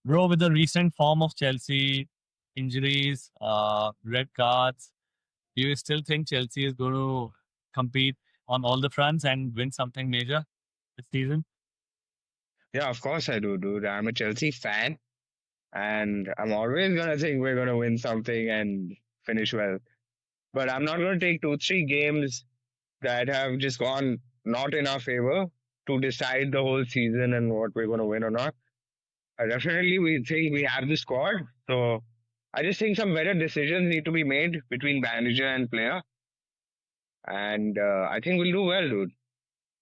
Bro, with the recent form of Chelsea, injuries, red cards, do you still think Chelsea is going to compete on all the fronts and win something major this season? Yeah, of course I do, dude. I'm a Chelsea fan, and I'm always gonna think we're gonna win something and finish well. But I'm not gonna take two, three games that have just gone not in our favor to decide the whole season and what we're gonna win or not. Definitely, we think we have the squad. So I just think some better decisions need to be made between manager and player. And I think we'll do well, dude.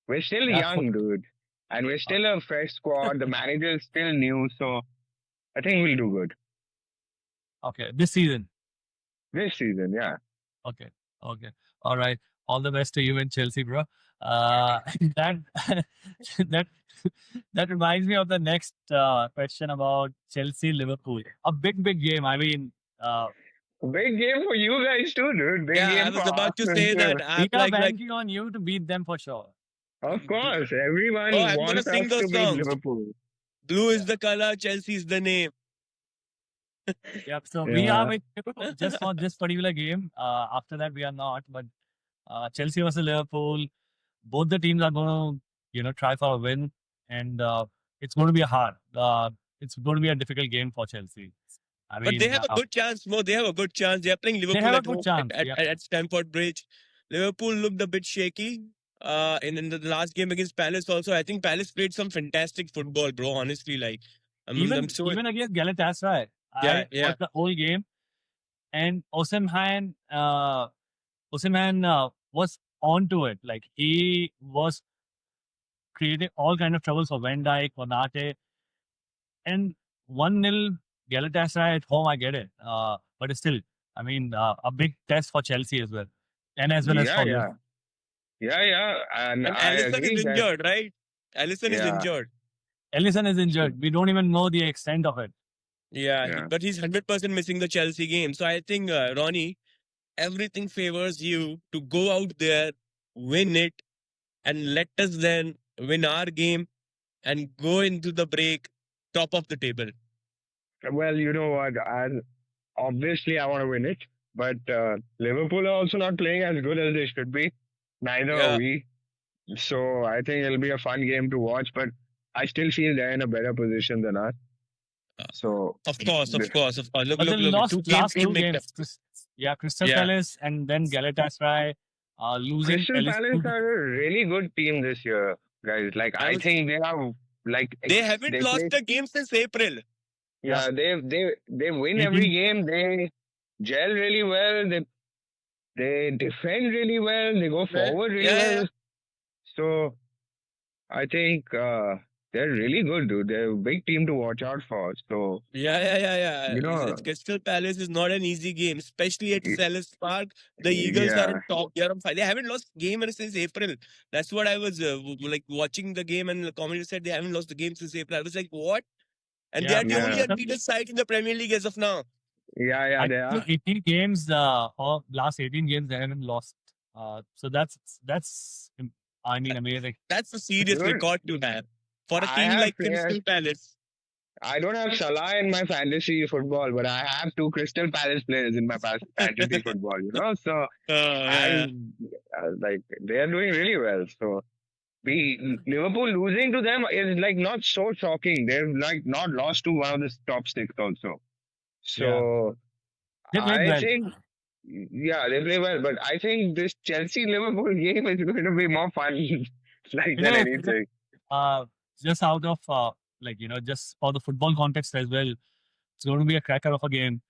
We're still Yeah, for, young, dude. And we're uh, still a fresh squad. The manager is still new. So I think we'll do good okay, this season. this season. Yeah. Okay, okay, all right. All the best to you and Chelsea, bro. That that that reminds me of the next question about Chelsea Liverpool. A big game. I mean, Big game for you guys too, dude. Big Yeah, I game for was about to Arsenal say too. that. I'm we are like, banking on you to beat them for sure. Of course. oh, Everyone I'm gonna wants sing us to those beat songs. Liverpool. Blue is Yeah. the color, Chelsea is the name. Yep. So we are Yeah. with you just for this particular game. After that, we are not. But Chelsea versus Liverpool, both the teams are going to, try for a win, and it's going to be a hard. It's going to be a difficult game for Chelsea. I But they mean, have a good chance, Mo. They have a good chance. They are playing they Liverpool have a at good home chance. Yeah. at Stamford Bridge. Liverpool looked a bit shaky. In the last game against Palace, also, I think Palace played some fantastic football, bro. Honestly, like, I'm Even so even against Galatasaray, yeah, I yeah. watched the whole game, and Osimhen was onto it. Like he was creating all kind of troubles for Van Dijk, for Nate, and 1-0 Galatasaray at home. I get it, but it's still, I mean, a big test for Chelsea as well, and as well as Yeah, for yeah. Liverpool. Yeah, yeah. And And I Allison is agree that, injured, right? Allison is yeah. injured. Ellison is So, injured. We don't even know the extent of it. Yeah, yeah. but he's 100% missing the Chelsea game. So I think Ronnie, everything favors you to go out there, win it, and let us then win our game and go into the break top of the table. Well, you know what? Obviously, I want to win it. But Liverpool are also not playing as good as they should be. Neither are Yeah, we. So I think it'll be a fun game to watch. But I still feel they're in a better position than us. So, of course, of course, of course. Look, But they look, look. Two lost games last don't two make games. them. Yeah, Crystal Yeah, Palace and then Galatasaray, losing Crystal Palace Ellison. are a really good team this year, guys. Like, I I was. think they are, like, They haven't they lost play. a game since April. Yeah, Yeah, they win every 18. game. They gel really well. They defend really well. They go Yeah, forward really yeah, yeah. well. So I think they're really good, dude. They're a big team to watch out for. So Yeah. you know, Crystal Palace is not an easy game, especially at y- Selhurst Park. The Eagles are yeah, in top. They are on fire. They haven't lost game since April. That's what I was like watching the game, and the commentator said they haven't lost the game since April. I was like, what? And they Yeah, are the only yeah, undefeated side in the Premier League as of now. yeah. I They think are. 18 games, or last 18 games, they haven't lost. So I mean, amazing. That's a serious Dude, record to have for a I team have like players. Crystal Palace. I don't have Salah in my fantasy football, but I have two Crystal Palace players in my fantasy football. So Yeah. like they're doing really well. So Liverpool losing to them is like not so shocking. They've like not lost to one of the top six also. Yeah, So they played I well. think, yeah, they play well, but I think this Chelsea Liverpool game is going to be more fun like You than know, anything. uh, just out of just for the football context as well, it's going to be a cracker of a game.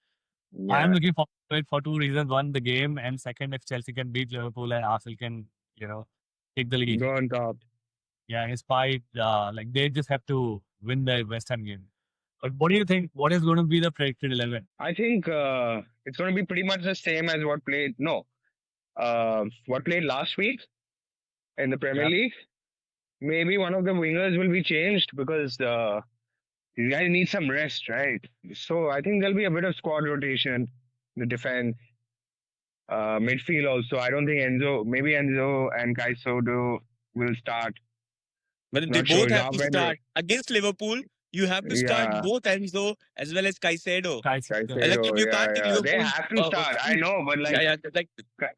I am Yeah, looking forward to it for two reasons: one, the game, and second, if Chelsea can beat Liverpool and Arsenal can, take the lead. go on top. Yeah, despite they just have to win the West Ham game. But what do you think? What is going to be the predicted 11? I think it's going to be pretty much the same as what played. No, what played last week in the Premier Yeah, League. Maybe one of the wingers will be changed because these guys need some rest, right? So I think there'll be a bit of squad rotation, the defense, midfield also. I don't think maybe Enzo and Kaisodo will start. But they Not sure. both have Joao to Pedro. start against Liverpool. you have to start Yeah, both Enzo as well as Caicedo. And like Caicedo. you Yeah, can't take yeah. They Liverpool. have to start. I know, but Yeah, like yeah, like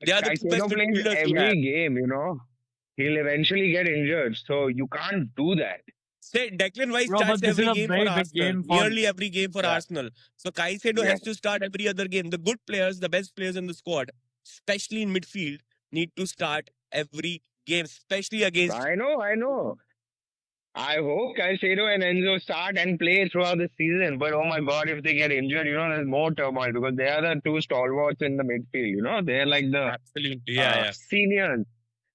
they are the two best Caicedo plays midfielders we have. every game. He'll eventually get injured, so you can't do that. Say Declan Rice Bro, starts but this is every a game for very big Arsenal, game for nearly every game for yeah. Arsenal. So Caicedo Yeah, has to start every other game. The good players, the best players in the squad, especially in midfield, need to start every game, especially against. I know. I hope Caicedo and Enzo start and play throughout the season. But oh my God, if they get injured, there's more turmoil because they are the two stalwarts in the midfield. They're like the Absolutely, yeah, yeah. seniors.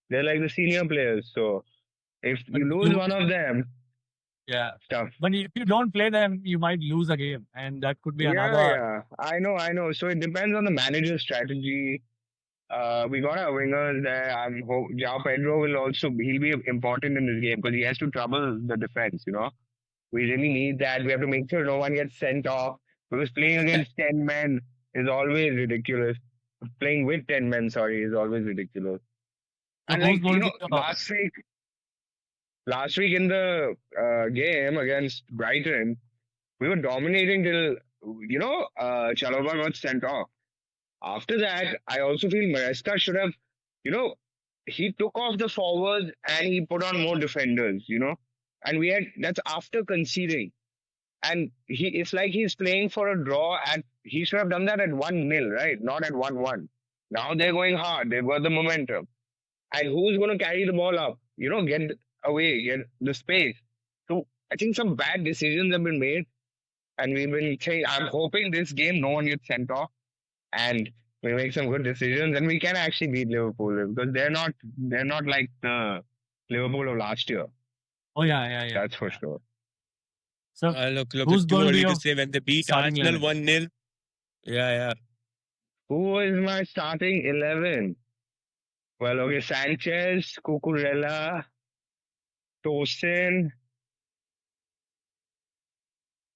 They're like the senior players. So if But you lose you one of them, yeah. tough. But if you don't play them, you might lose a game, and that could be Yeah, another. yeah. I know. So it depends on the manager's strategy. We got our wingers there. João Pedro he'll be important in this game because he has to trouble the defense. We really need that. We have to make sure no one gets sent off because playing against 10 men is always ridiculous. Playing with 10 men, sorry, is always ridiculous. So And who's like, going to be last week in the game against Brighton, we were dominating till, Chalobah got sent off. After that, I also feel Maresca should have, you know, he took off the forwards and he put on more defenders. And that's after conceding. And it's like he's playing for a draw, and he should have done that at 1-0, right? Not at 1-1. Now they're going hard. They've got the momentum. And who's going to carry the ball up? Get away, get the space. So I think some bad decisions have been made. And we've been saying, I'm hoping this game no one gets sent off and we make some good decisions and we can actually beat Liverpool because they're not like the Liverpool of last year. Oh yeah. That's for sure. So Look, who's it's too going to be early to your say when they beat starting Arsenal 11? 1-0. Yeah. Who is my starting 11? Well, okay, Sanchez, Cucurella, Tosin,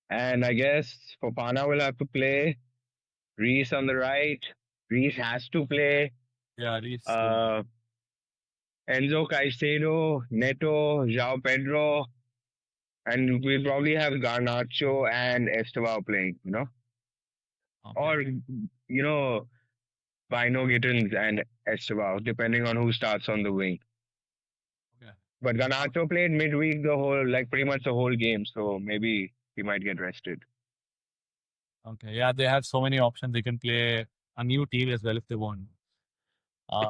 and I guess Fofana will have to play. Reese on the right. Reese has to play. Yeah, Reece. Enzo Caicedo, Neto, João Pedro, and we'll probably have Garnacho and Estevao playing. Okay. Or, Bino Gittins and Estevao, depending on who starts on the wing. Okay. But Garnacho played midweek pretty much the whole game, so maybe he might get rested. Okay. Yeah, they have so many options. They can play a new team as well if they want.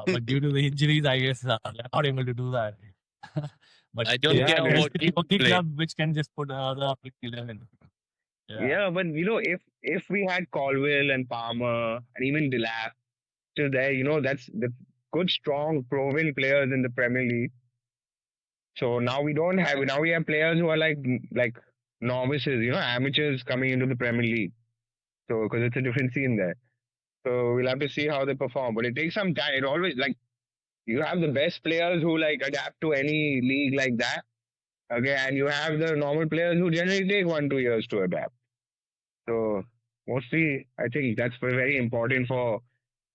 But due to the injuries, I guess they're not able to do that. But I don't they care are what the team only play. club which can just put another 11. Yeah, but if we had Colville and Palmer and even Delap still there, that's the good, strong, proven players in the Premier League. So now we don't have. Now we have players who are like novices, amateurs coming into the Premier League. So because it's a different scene there. So we'll have to see how they perform. But it takes some time. It always you have the best players who adapt to any league like that. Okay, and you have the normal players who generally take 1-2 years to adapt. So mostly, I think that's very important for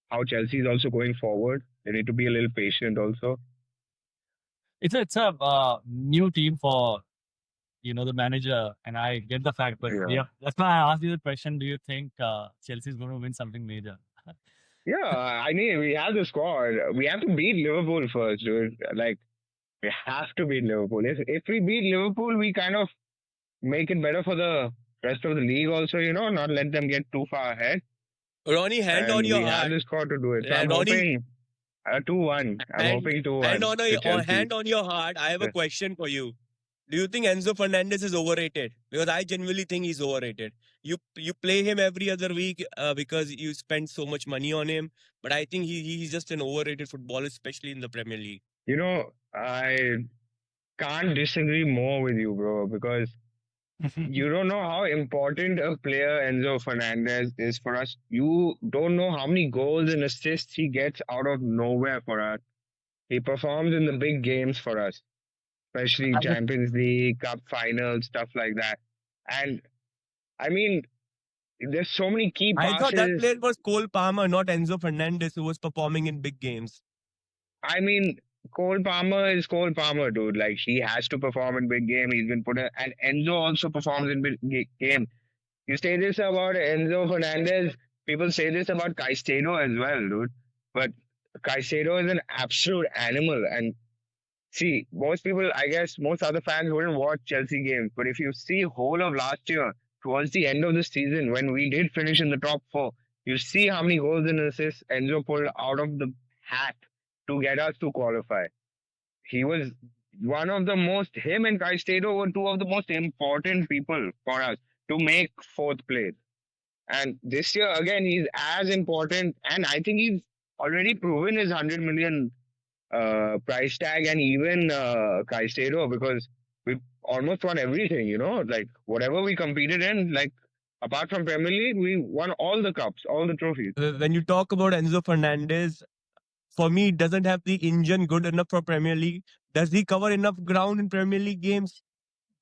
how Chelsea is also going forward. They need to be a little patient also. It's a new team for the manager, and I get the fact, but Yeah. that's why I asked you the question: do you think Chelsea is going to win something major? Yeah, I mean, we have the squad. We have to beat Liverpool first, dude. We have to beat Liverpool. If we beat Liverpool, we kind of make it better for the rest of the league also, not let them get too far ahead. Ronnie, hand And on your we have heart. the squad to do it. So I'm Ronnie, hoping 2-1. I'm hoping 2-1. hand on your heart, I have a question for you. Do you think Enzo Fernandes is overrated? Because I genuinely think he's overrated. You play him every other week because you spend so much money on him. But I think he's just an overrated footballer, especially in the Premier League. I can't disagree more with you, bro, because you don't know how important a player Enzo Fernandez is for us. You don't know how many goals and assists he gets out of nowhere for us. He performs in the big games for us, especially Champions League, Cup finals, stuff like that. And I mean, there's so many key passes. I thought that player was Cole Palmer, not Enzo Fernandez, who was performing in big games. I mean, Cole Palmer is Cole Palmer, dude. Like he has to perform in big game. He's been put in, and Enzo also performs in big game. You say this about Enzo Fernandez. People say this about Caicedo as well, dude. But Caicedo is an absolute animal. And see, most people, I guess, most other fans wouldn't watch Chelsea games. But if you see whole of last year, towards the end of the season, when we did finish in the top four, you see how many goals and assists Enzo pulled out of the hat to get us to qualify. He was one of the most, him and Caicedo were two of the most important people for us to make fourth place. And this year, again, he's as important. And I think he's already proven his 100 million price tag and even Caicedo because we almost won everything, you know, like whatever we competed in, like apart from Premier League, we won all the cups, all the trophies. When you talk about Enzo Fernandez, for me, it doesn't have the engine good enough for Premier League. Does he cover enough ground in Premier League games?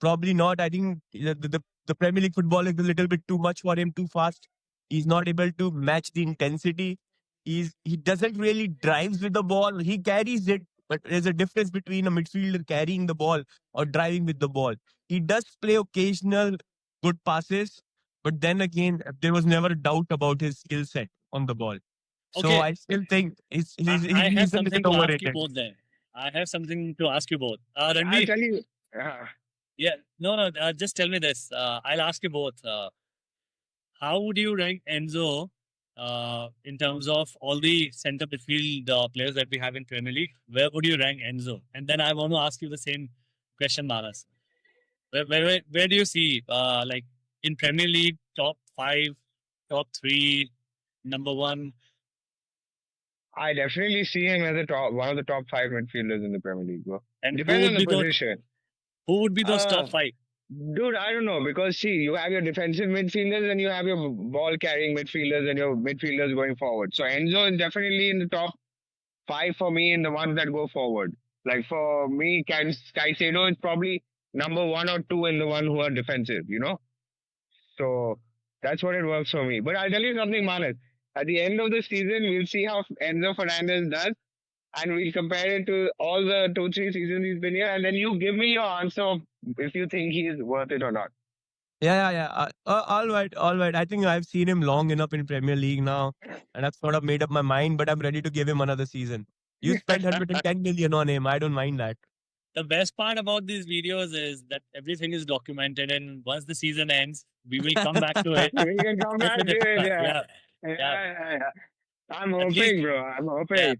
Probably not. I think the Premier League football is a little bit too much for him, too fast. He's not able to match the intensity. He doesn't really drives with the ball. He carries it, but there's a difference between a midfielder carrying the ball or driving with the ball. He does play occasional good passes, but then again, there was never a doubt about his skill set on the ball. So Okay, I still think I have he's a little something to ask you overrated. both there. I have something to ask you both. I'll Ranveer, tell you, yeah, no, just tell me this. I'll ask you both. How would you rank Enzo in terms of all the center midfield players that we have in Premier League? Where would you rank Enzo? And then I want to ask you the same question, Manas. Where do you see like in Premier League top five, top three, number one? I definitely see him as a top, one of the top five midfielders in the Premier League, bro. And Depends on the position. who would be those Uh, top five? Dude, I don't know because see, you have your defensive midfielders and you have your ball carrying midfielders and your midfielders going forward. So Enzo is definitely in the top five for me in the ones that go forward. Like for me, Caicedo is probably number one or two in the one who are defensive, you know? So that's what it works for me. But I'll tell you something, Manas. At the end of the season, we'll see how Enzo Fernandez does and we'll compare it to all the 2, 3 seasons he's been here. And then you give me your answer of if you think he is worth it or not. Yeah. All right, all right. I think I've seen him long enough in Premier League now, and I've sort of made up my mind. But I'm ready to give him another season. You spent 110 million on him. I don't mind that. The best part about these videos is that everything is documented, and once the season ends, we will come back to it. We can come back to it. Yeah, Yeah. I'm at least, hoping, bro. I'm hoping. yeah.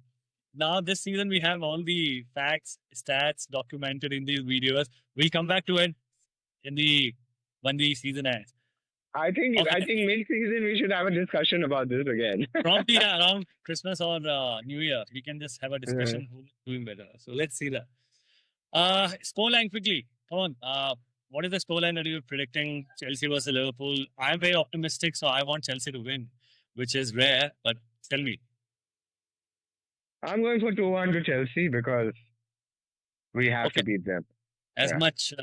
Now this season we have all the facts, stats documented in these videos. We'll come back to it in the when the season ends. I think Okay. mid-season we should have a discussion about this again. Probably around Christmas or New Year, we can just have a discussion who's doing better. So let's see that. Scoreline quickly. Come on. What is the scoreline that you're predicting? Chelsea versus Liverpool. I'm very optimistic, so I want Chelsea to win, which is rare. But tell me. I'm going for 2-1 to Chelsea because we have Okay. to beat them. As Yeah. much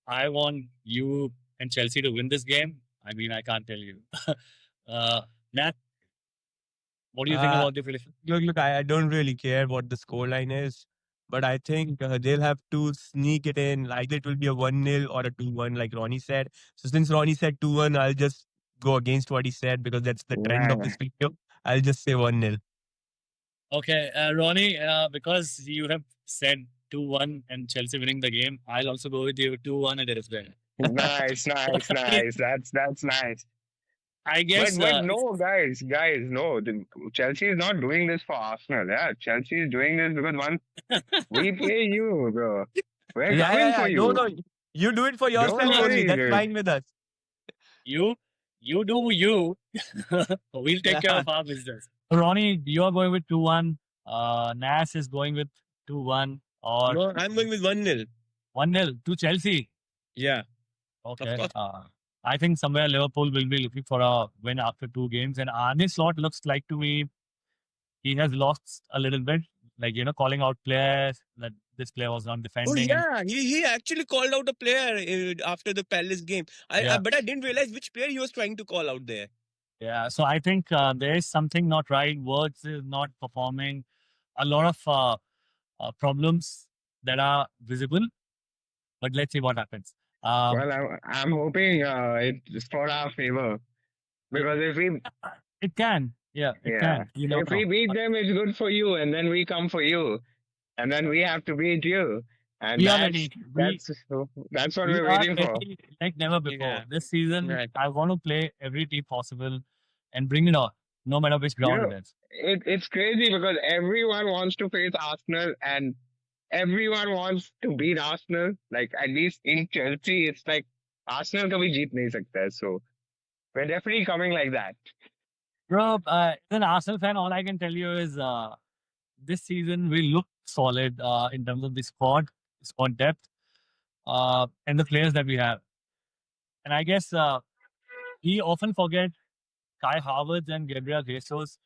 I want you and Chelsea to win this game. I mean, I can't tell you. Nat, what do you think Uh, about the prediction? look, I don't really care what the scoreline is, but I think they'll have to sneak it in. Either it will be a 1-0 or a 2-1, like Ronnie said. So since Ronnie said 2-1, I'll just go against what he said because that's the trend of Yeah. this video. I'll just say 1-0. Okay, Ronnie, because you have said 2-1 and Chelsea winning the game, I'll also go with you 2-1 and it is well. Nice. That's nice. I guess But no, guys, no. Chelsea is not doing this for Arsenal. Yeah, Chelsea is doing this because once we play you, bro, we're coming for you. No. You do it for yourself Don't only. worry, That's dude. fine with us. you do you. We'll take care of our business. Ronnie, you are going with 2-1. Nas is going with 2-1 or No, I'm going with 1-0. 1-0 to Chelsea. Yeah. Okay. course. I think somewhere Liverpool will be looking for a win after 2 games. And Arne Slot looks like to me he has lost a little bit. Like, calling out players that this player was not Oh defending. yeah, he actually called out a player after the Palace game. But I didn't realize which player he was trying to call out there. Yeah, so I think there is something not right. Words is not performing. A lot of problems that are visible. But let's see what happens. Um, Well, I'm hoping it's for our favor it, because if we it can, yeah, it yeah can. You never if we know. beat them, it's good for you, and then we come for you, and then we have to beat you, and We are ready. that's what We we're are waiting for. ready like never before. Yeah. This season, Right. I want to play every team possible and bring it on, no matter which You ground know, it is. it's crazy because everyone wants to face Arsenal and everyone wants to beat Arsenal. Like at least in Chelsea, it's like Arsenal कभी जीत नहीं सकता है. So we're definitely coming like that. Bro, as an Arsenal fan, all I can tell you is this season we look solid in terms of the squad depth, and the players that we have. And I guess we often forget Kai Havertz and Gabriel Jesus.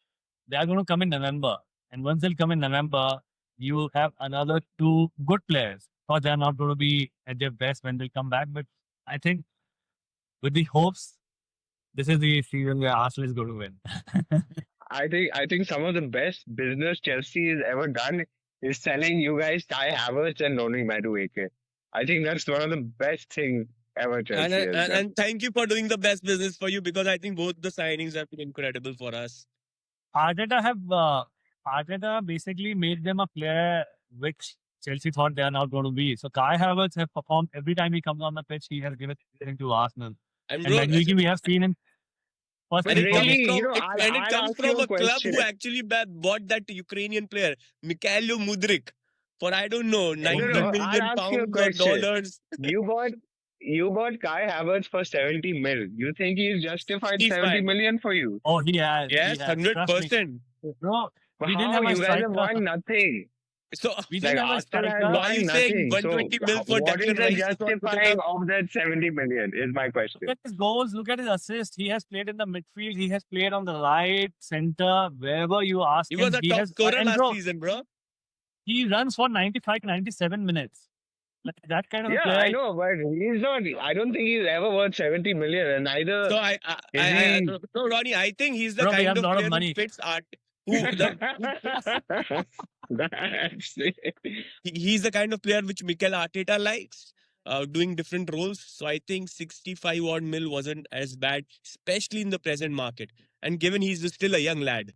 They are going to come in November. And once they'll come in November, you have another two good players. Of course, they're not going to be at their best when they come back. But I think with the hopes, this is the season where Arsenal is going to win. I think some of the best business Chelsea has ever done is selling you guys Kai Havertz and Noni Madueke. I think that's one of the best things ever Chelsea has done. And thank you for doing the best business for you, because I think both the signings have been incredible for us. Arteta basically made them a player which Chelsea thought they are not going to be. So Kai Havertz have performed every time he comes on the pitch. He has given everything to Arsenal. And And bro, Madueke, we have seen in first But and it three, four comes games. really, from and it I'll comes ask you from a a club question. who actually bought that Ukrainian player, Mikhailo Mudryk, for I don't know, No, 90 no, I'll million ask you a pounds or question. dollars. You bought Kai Havertz for 70 mil. You think he's justified 70 65. million for you? Oh, he has. He Yes, has. Trust me. 100%. Bro, But we didn't how? have a You guys have striker. won nothing. So We Like didn't have a Arsenal has striker. why are you won saying nothing. So 120 mil for what is Declan the Rice is not good justifying enough? of that 70 million is my question. Look at his goals. Look at his assists. He has played in the midfield. He has played on the right, center, wherever you ask He him. was a He top has. scorer And last bro, season, bro. he runs for 95, 97 minutes. Like that kind of a Yeah, I player. know, but he's not. I don't think he's ever worth 70 million, and neither So is he. no, Ronnie, I think he's the Bro, we kind have a of lot of player who money. fits art. That's it. He's the kind of player which Mikel Arteta likes, doing different roles. So I think 65 odd mil wasn't as bad, especially in the present market. And given he's still a young lad.